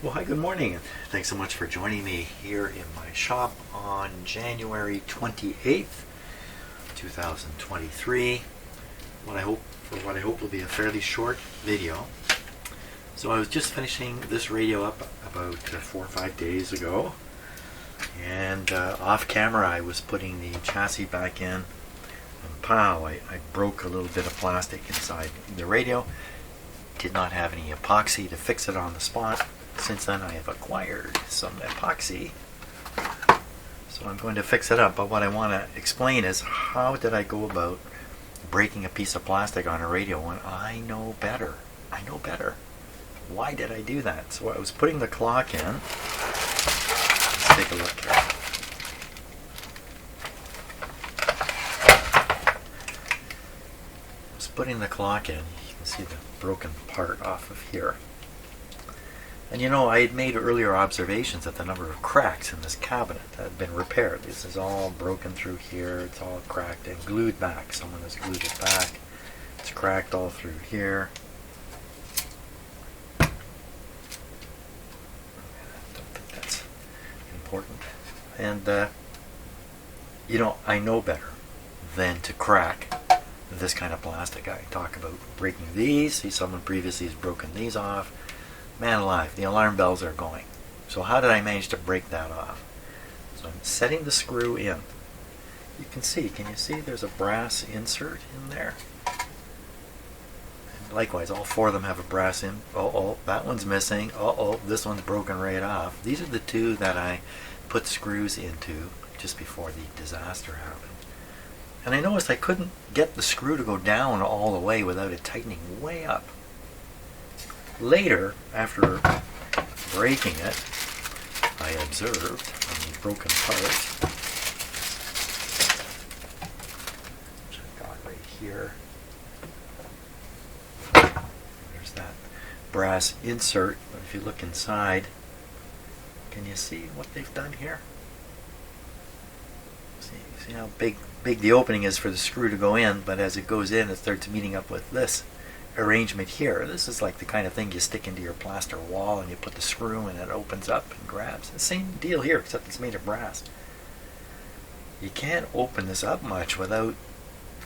Well, hi, good morning, and thanks so much for joining me here in my shop on January 28th, 2023. What I hope will be a fairly short video. So I was just finishing this radio up about 4 or 5 days ago, and off camera I was putting the chassis back in, and pow, I broke a little bit of plastic inside the radio. Did not have any epoxy to fix it on the spot. Since then I have acquired some epoxy, so I'm going to fix it up. But what I want to explain is, how did I go about breaking a piece of plastic on a radio when I know better? I know better. Why did I do that? So I was putting the clock in. Let's take a look here. I was putting the clock in. You can see the broken part off of here. And you know, I had made earlier observations at the number of cracks in this cabinet that had been repaired. This is all broken through here, it's all cracked and glued back. Someone has glued it back. It's cracked all through here. I don't think that's important. And, you know, I know better than to crack this kind of plastic. I talk about breaking these. See, someone previously has broken these off. Man alive, the alarm bells are going. So how did I manage to break that off? So I'm setting the screw in. You can you see there's a brass insert in there? And likewise, all four of them have a brass in. Oh, that one's missing. This one's broken right off. These are the two that I put screws into just before the disaster happened. And I noticed I couldn't get the screw to go down all the way without it tightening way up. Later, after breaking it, I observed on the broken part, which I've got right here, there's that brass insert. But if you look inside, can you see what they've done here? See how big the opening is for the screw to go in, but as it goes in, it starts meeting up with this arrangement here. This is like the kind of thing you stick into your plaster wall and you put the screw and it opens up and grabs. The same deal here, except it's made of brass. You can't open this up much without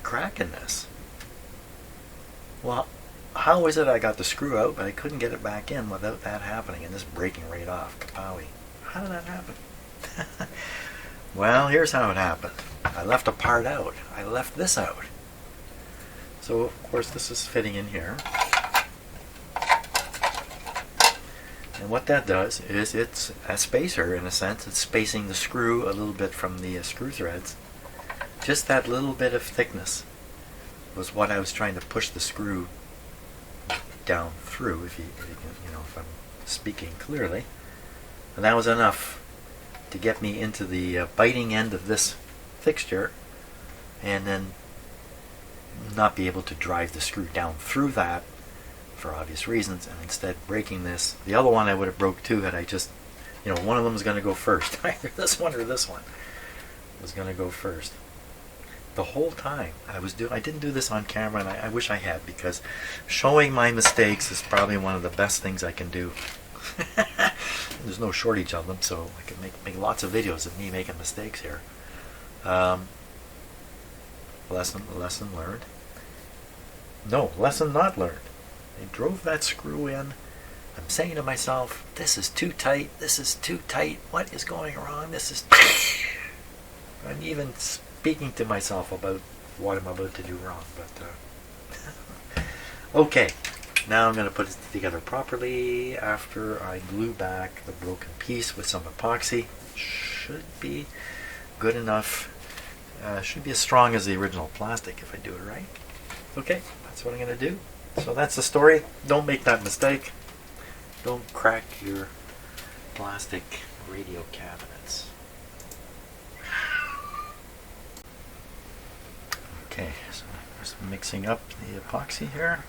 cracking this. Well, how is it I got the screw out but I couldn't get it back in without that happening and this breaking right off? Kapowie. How did that happen? Well, here's how it happened. I left a part out. I left this out. So, of course, this is fitting in here. And what that does is it's a spacer, in a sense. It's spacing the screw a little bit from the screw threads. Just that little bit of thickness was what I was trying to push the screw down through, if I'm speaking clearly. And that was enough to get me into the biting end of this fixture, and then not be able to drive the screw down through that for obvious reasons, and instead breaking this. The other one I would have broke too had I just, one of them was going to go first. Either this one or this one was going to go first. The whole time I didn't do this on camera, and I wish I had, because showing my mistakes is probably one of the best things I can do. There's no shortage of them, so I can make lots of videos of me making mistakes here. Lesson learned. No, lesson not learned. I drove that screw in. I'm saying to myself, this is too tight, this is too tight, what is going wrong, this is... I'm even speaking to myself about what I'm about to do wrong, but... Okay, now I'm going to put it together properly after I glue back the broken piece with some epoxy. Should be good enough. Should be as strong as the original plastic if I do it right. Okay, that's what I'm going to do. So that's the story. Don't make that mistake. Don't crack your plastic radio cabinets. Okay, so just mixing up the epoxy here.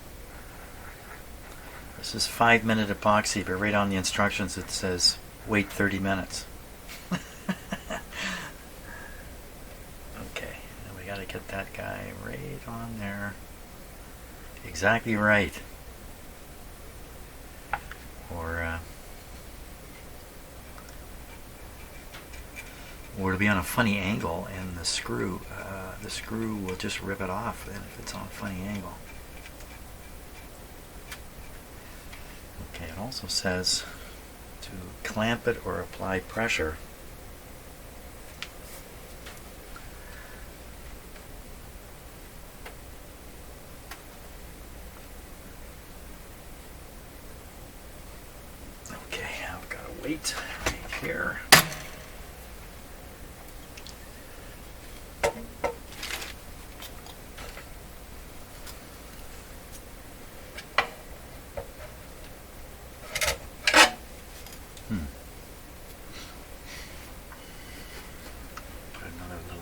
This is 5-minute epoxy, but right on the instructions it says wait 30 minutes. Got to get that guy right on there. Exactly right. Or or it'll be on a funny angle, and the screw will just rip it off then if it's on a funny angle. Okay, it also says to clamp it or apply pressure. Okay, I've got to wait right here.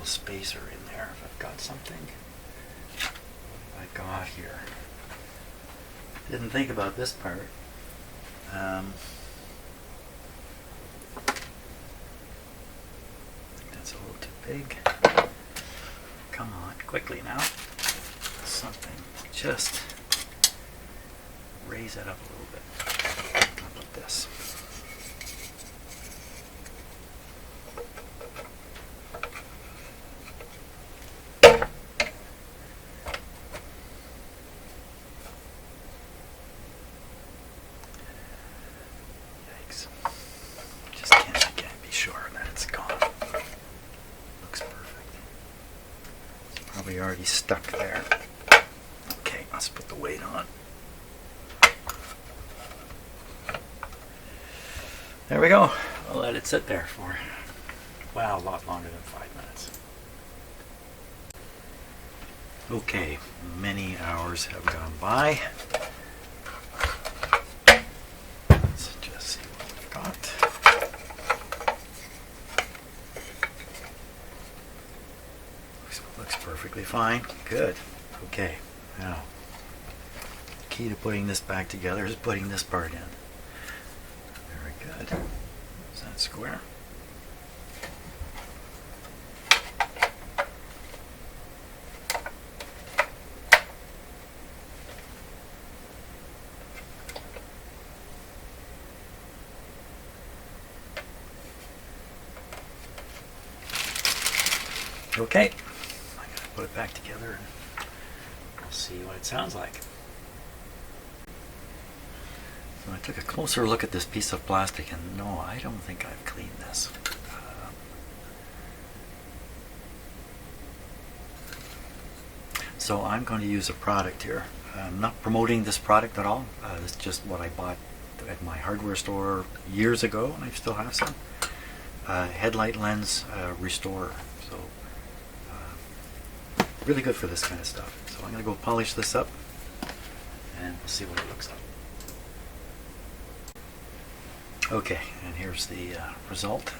Spacer in there if I've got something. What have I got here? Didn't think about this part. That's a little too big. Come on, quickly now. Something. Just raise it up a little bit. How about this? Already stuck there. Okay, let's put the weight on. There we go. I'll let it sit there for, well, a lot longer than 5 minutes. Okay, many hours have gone by. Let's just see what we've got. Looks perfectly fine. Good. Okay. Now, the key to putting this back together is putting this part in. Very good. Is that square? Okay. Put it back together and we'll see what it sounds like. So I took a closer look at this piece of plastic, and no, I don't think I've cleaned this. So I'm going to use a product here. I'm not promoting this product at all. It's just what I bought at my hardware store years ago, and I still have some. Headlight lens restorer. So really good for this kind of stuff. So I'm going to go polish this up and we'll see what it looks like. Okay, and here's the result.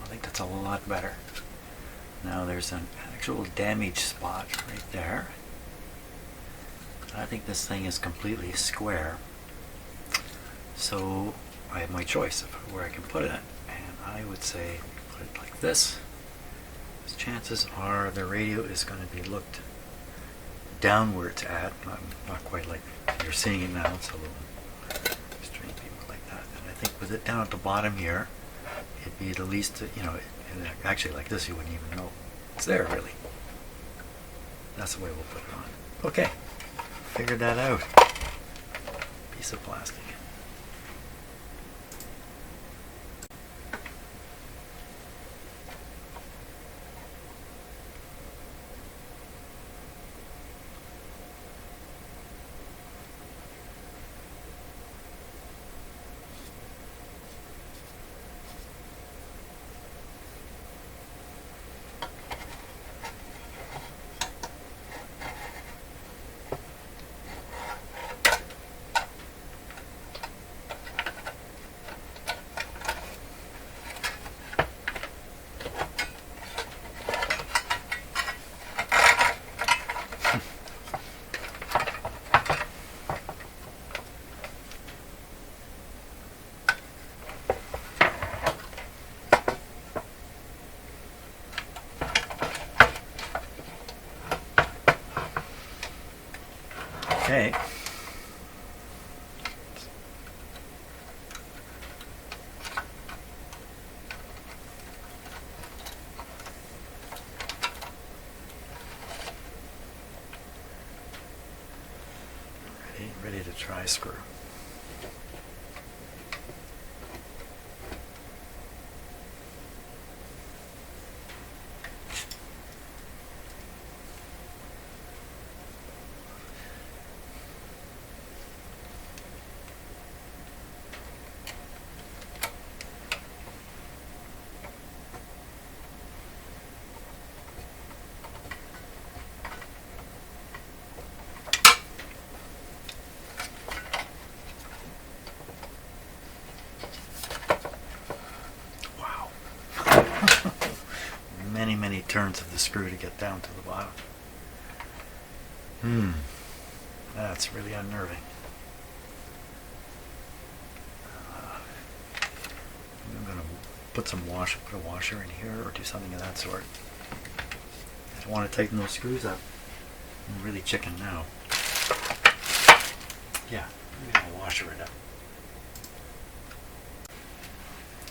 I think that's a lot better. Now there's an actual damage spot right there. I think this thing is completely square. So I have my choice of where I can put it. And I would say put it like this. Chances are the radio is going to be looked downwards at, not quite like you're seeing it now. It's a little extreme more like that. And I think with it down at the bottom here, it'd be the least, actually like this you wouldn't even know it's there really. That's the way we'll put it on. Okay, figured that out. Piece of plastic. Okay. size screw. Many turns of the screw to get down to the bottom. That's really unnerving. I'm going to put a washer in here or do something of that sort. I want to tighten those screws up. I'm really chicken now. Yeah, I'm going to washer it up.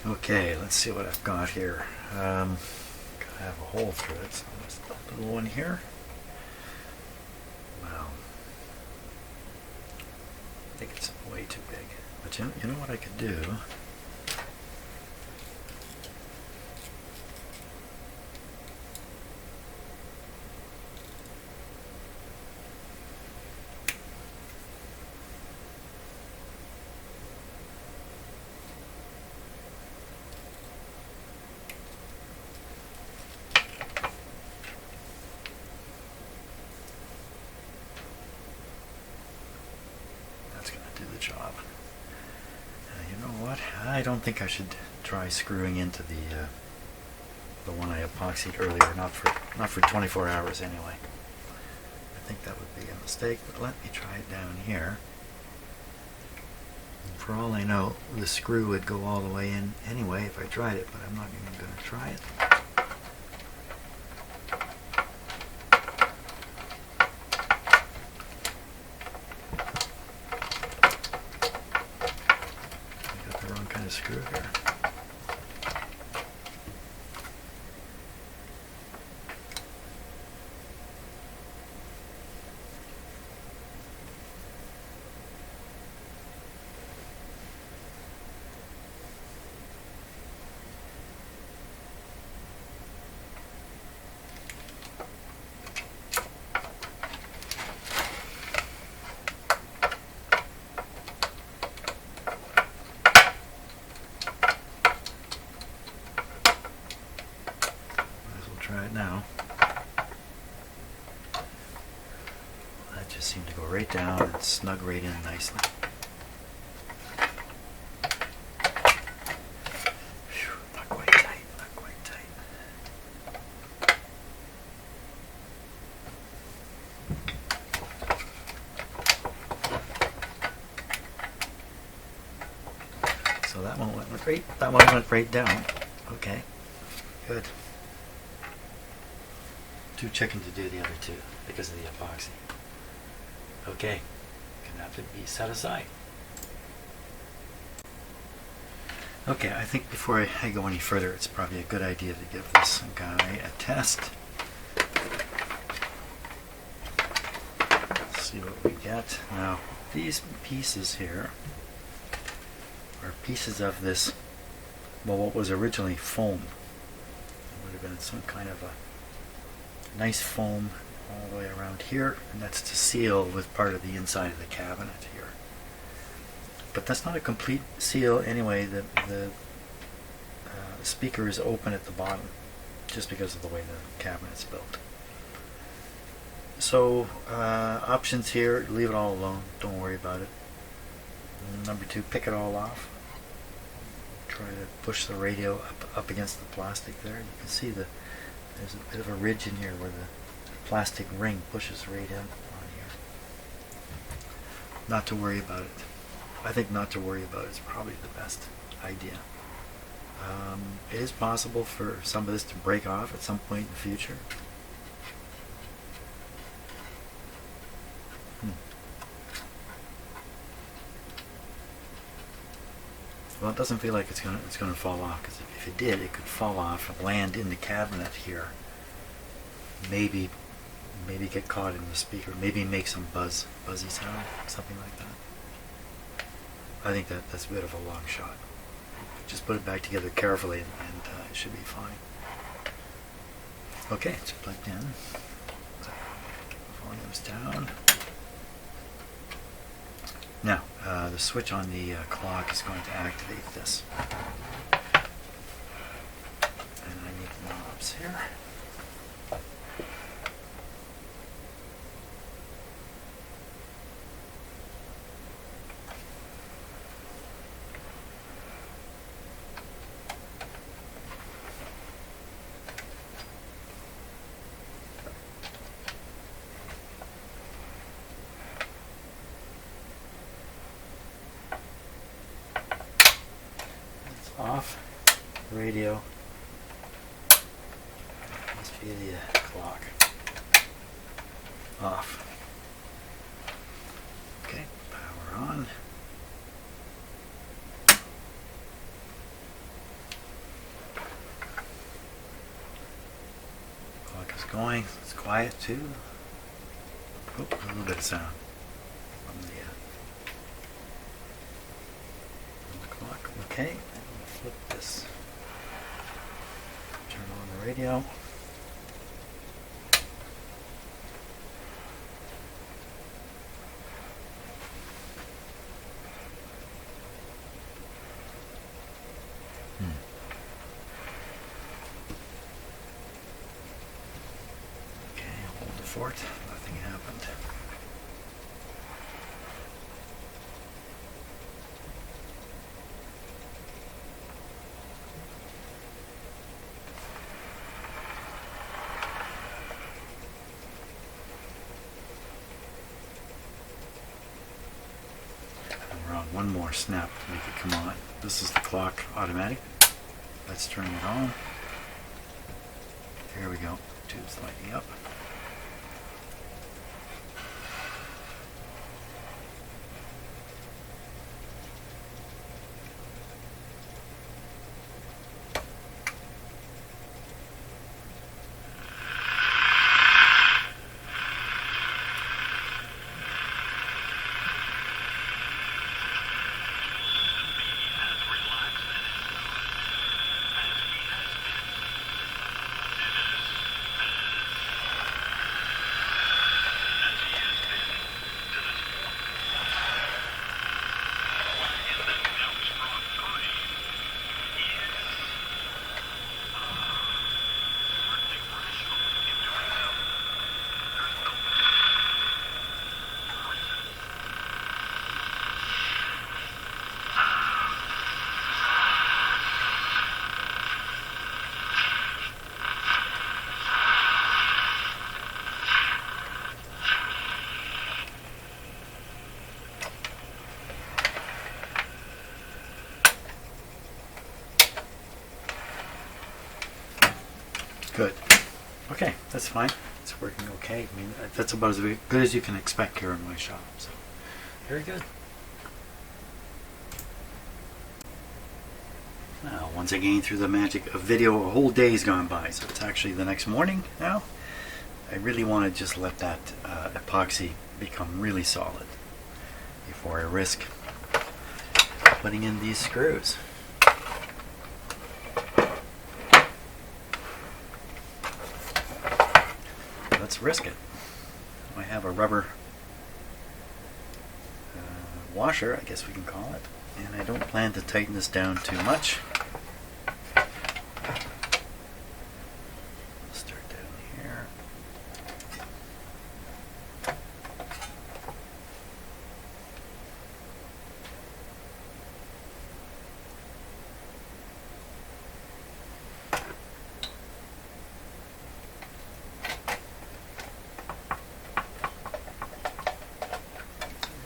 Okay, let's see what I've got here. I have a hole through it, so there's a little one here. Wow. I think it's way too big. But you know what I could do? The job. You know what? I don't think I should try screwing into the one I epoxied earlier. Not for 24 hours anyway. I think that would be a mistake. But let me try it down here. And for all I know, the screw would go all the way in anyway if I tried it. But I'm not even going to try it. Screw here. Try it now. That just seemed to go right down and snug right in nicely. Whew, not quite tight, not quite tight. So that one went right down. Okay, good. Too chicken to do the other two because of the epoxy. Okay, gonna have to be set aside. Okay, I think before I go any further, it's probably a good idea to give this guy a test. Let's see what we get. Now, these pieces here are pieces of this, well, what was originally foam. It would have been some kind of a nice foam all the way around here, and that's to seal with part of the inside of the cabinet here. But that's not a complete seal anyway. The speaker is open at the bottom just because of the way the cabinet's built. So options here, leave it all alone, don't worry about it. Number 2, pick it all off. Try to push the radio up against the plastic there. You can see there's a bit of a ridge in here where the plastic ring pushes right in on here. Not to worry about it. I think not to worry about it is probably the best idea. It is possible for some of this to break off at some point in the future. Well, it doesn't feel like it's gonna fall off, because if it did, it could fall off and land in the cabinet here. Maybe get caught in the speaker. Maybe make some buzzy sound, something like that. I think that's a bit of a long shot. Just put it back together carefully and it should be fine. Okay, it's plugged in. Volume's down. Now, the switch on the clock is going to activate this. And I need the knobs here. Off. Radio. Must be the clock. Off. Okay, power on. Clock is going. It's quiet too. Oh, a little bit of sound from the clock. Okay. Flip this. Turn on the radio. Okay, hold the fort. Nothing happened. One more snap to make it come on. This is the clock automatic. Let's turn it on. Here we go. Tube's lighting up. Good. Okay, that's fine. It's working okay. I mean, that's about as good as you can expect here in my shop. So, very good. Now, once again, through the magic of video, a whole day's gone by. So it's actually the next morning now. I really want to just let that epoxy become really solid before I risk putting in these screws. Let's risk it. I have a rubber washer, I guess we can call it, and I don't plan to tighten this down too much. Start down here.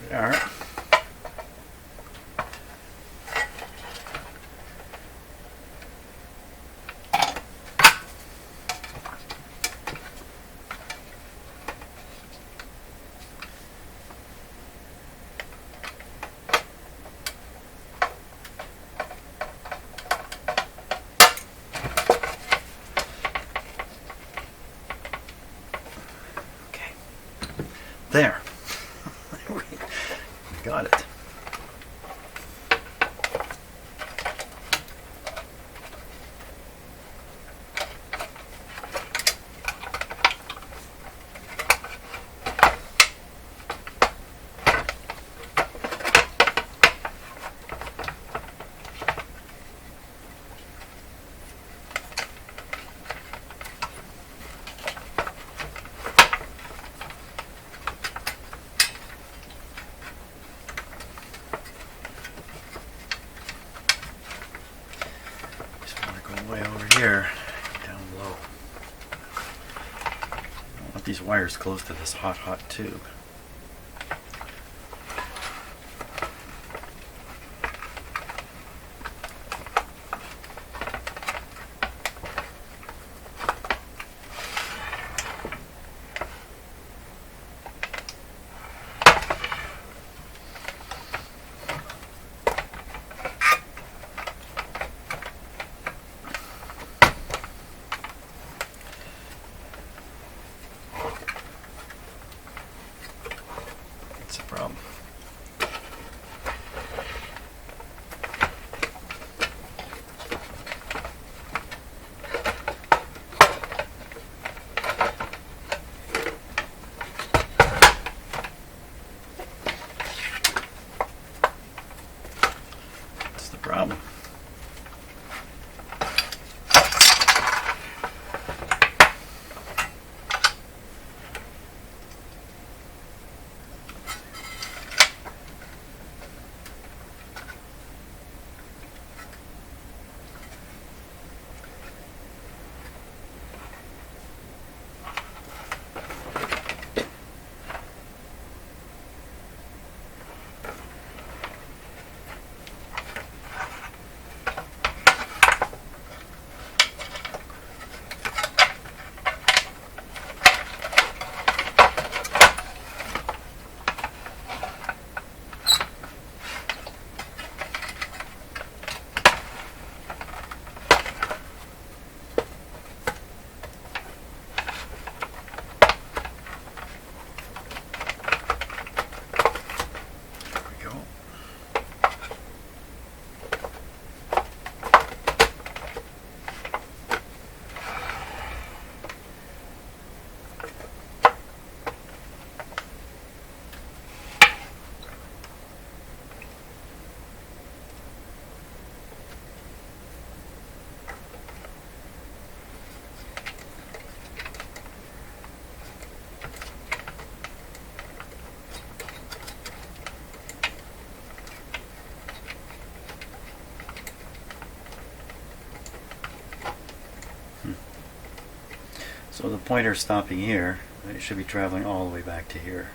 There we are. There. We got it. wires close to this hot tube. That's a problem. That's the problem. So the pointer stopping here, it should be traveling all the way back to here.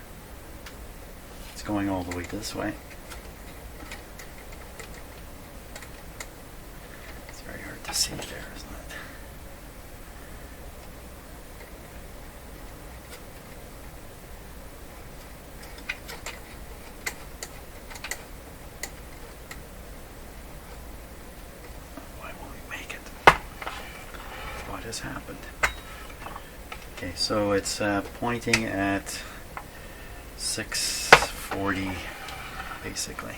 It's going all the way this way. It's very hard to see there, isn't it? Why won't we make it? What has happened? Okay, so it's pointing at 640 basically.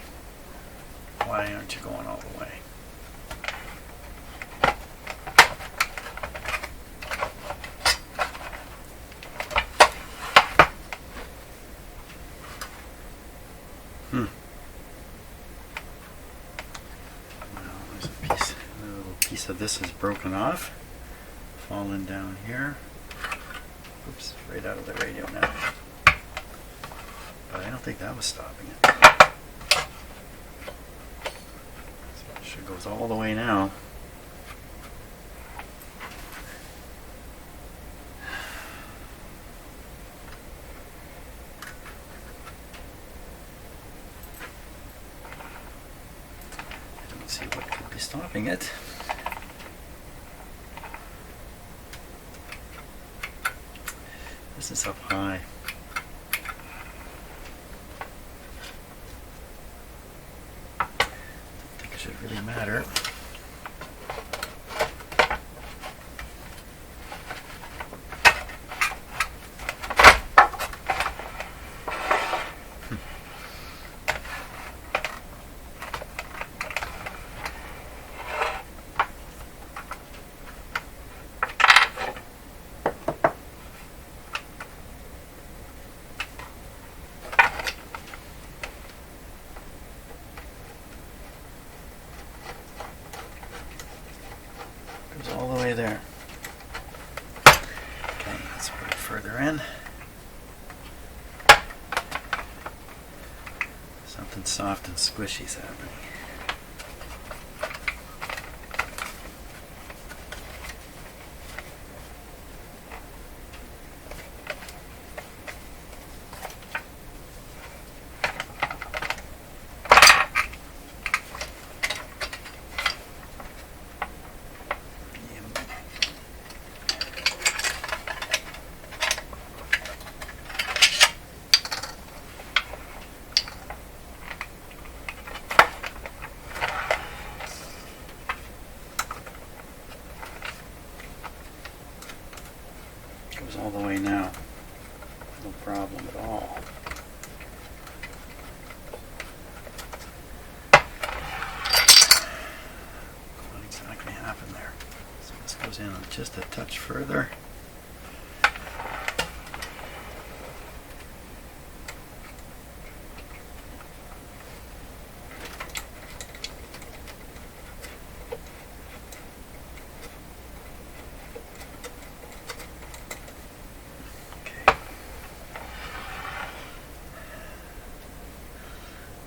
Why aren't you going all the way? Well, there's a little piece of this is broken off, fallen down here. Oops, right out of the radio now. But I don't think that was stopping it. So it should goes all the way now. I don't see what could be stopping it. This is up high. Don't think it should really matter. All the way there. Okay, let's put it further in. Something soft and squishy is happening. now. No problem at all. What exactly happened there? So this goes in just a touch further.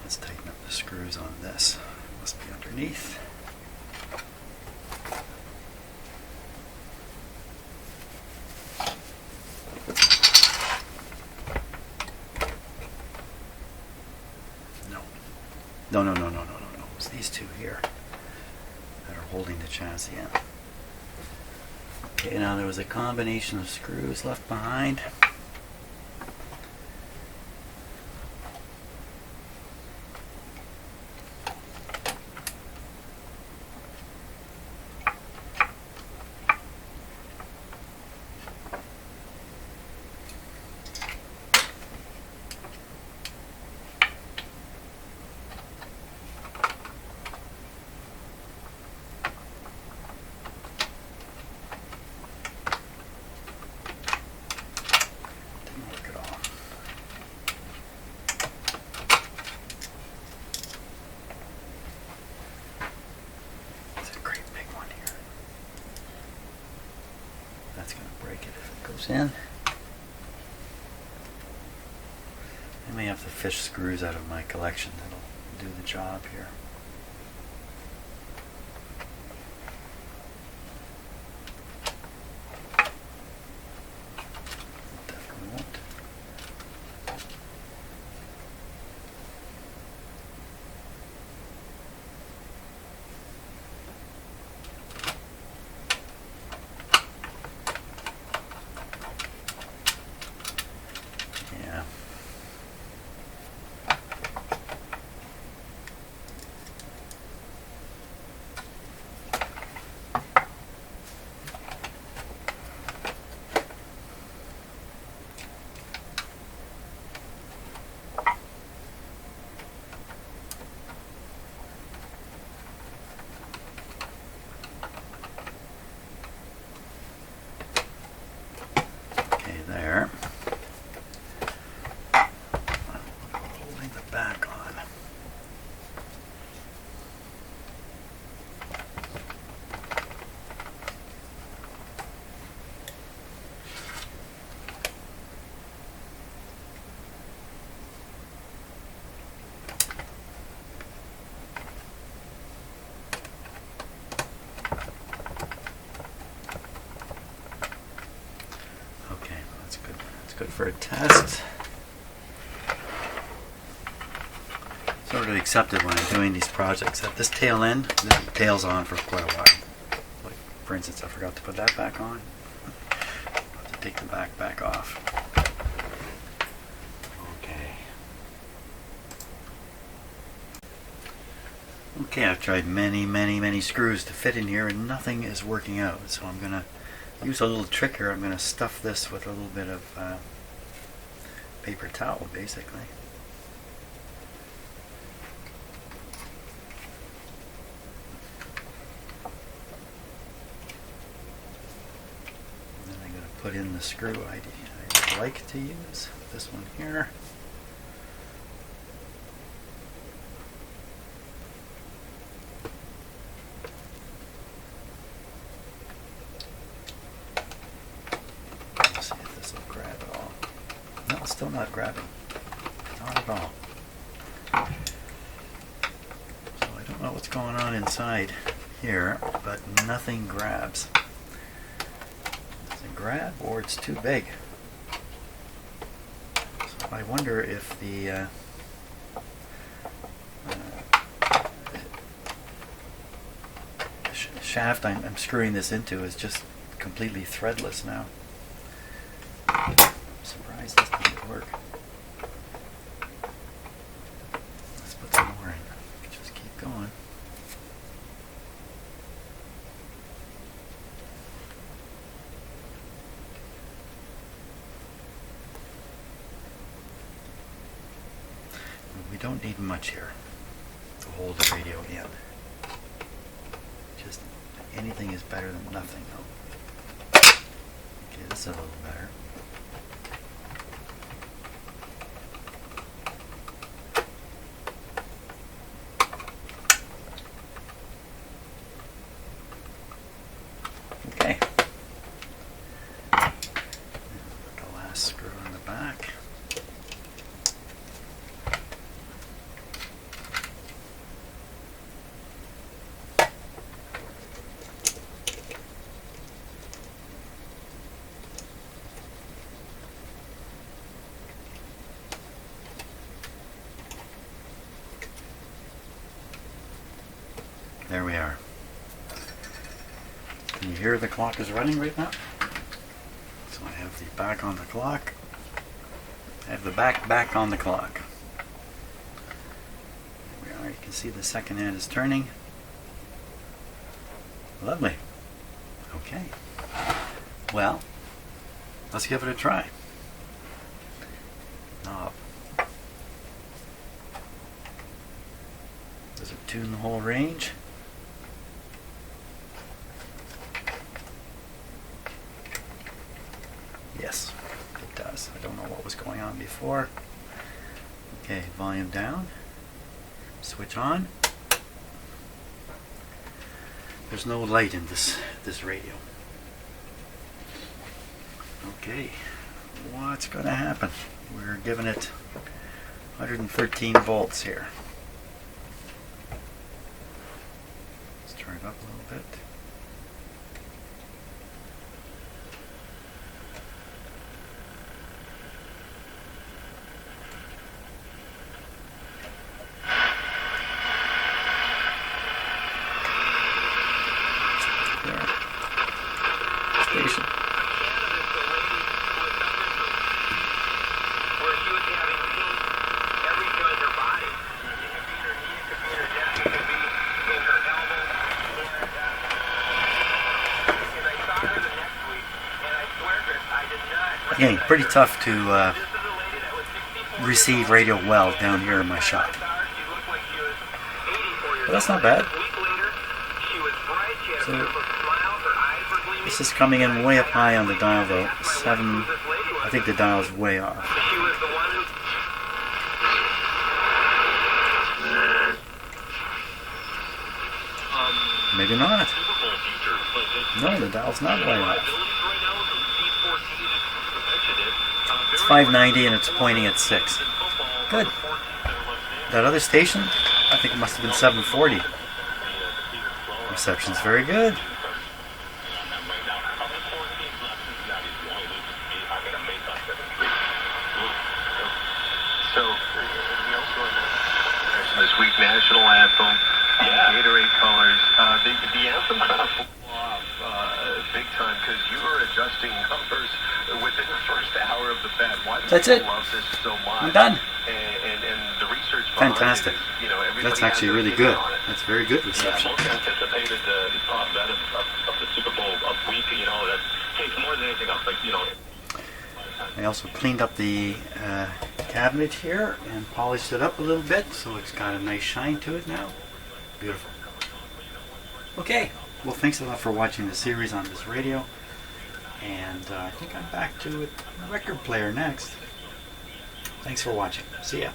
Let's tighten up the screws on this. Must be underneath. No. It's these two here that are holding the chassis in. Okay, now there was a combination of screws left behind. That's going to break it if it goes in. I may have to fish screws out of my collection that'll do the job here. Definitely won't. Yeah. Okay, there. Holding the back on. Okay, that's good. That's good for a test. Sort of accepted when I'm doing these projects that this tail end, the tail's on for quite a while. Like, for instance, I forgot to put that back on. I'll have to take the back off. Okay. Okay, I've tried many screws to fit in here and nothing is working out. So I'm going to use a little trick here. I'm going to stuff this with a little bit of paper towel, basically. And then I'm going to put in the screw I like to use. This one here. Let's see if this will grab at all. No, it's still not grabbing. Not at all. So I don't know what's going on inside here, but nothing grabs. It's a grab or it's too big. So I wonder if the shaft I'm screwing this into is just completely threadless now. I'm surprised this didn't work. Let's put some more in. Just keep going. We don't need much here to hold the radio in. Just anything is better than nothing, though. Okay, this is a little better. Okay. Put the last screw in the back. There we are. Can you hear the clock is running right now? So I have the back on the clock. I have the back on the clock. There we are. You can see the second hand is turning. Lovely. Okay. Well, let's give it a try. Knob. Does it tune the whole range? Yes, it does. I don't know what was going on before. Okay, volume down. Switch on. There's no light in this radio. Okay, what's going to happen? We're giving it 113 volts here. Let's turn it up a little bit. Station. Again, pretty tough to receive radio well down here in my shop. But that's not bad. So, this is coming in way up high on the dial though. 7, I think the dial's way off. Maybe not. No, the dial's not way off. It's 590 and it's pointing at 6. Good. That other station, I think it must have been 740. Reception's very good. This week, national anthem, Gatorade colors. The anthem kind of flew off big time because you were adjusting numbers within the first hour of the bet. Why do people love this so much? I'm done. And the research fantastic. It is, that's actually really good. That's very good reception. Yeah, most anticipated bet of the Super Bowl of week. That takes more than anything else. I also cleaned up the cabinet here and polished it up a little bit, so it's got a nice shine to it now. Beautiful. Okay, well, thanks a lot for watching the series on this radio, and I think I'm back to a record player next. Thanks for watching. See ya.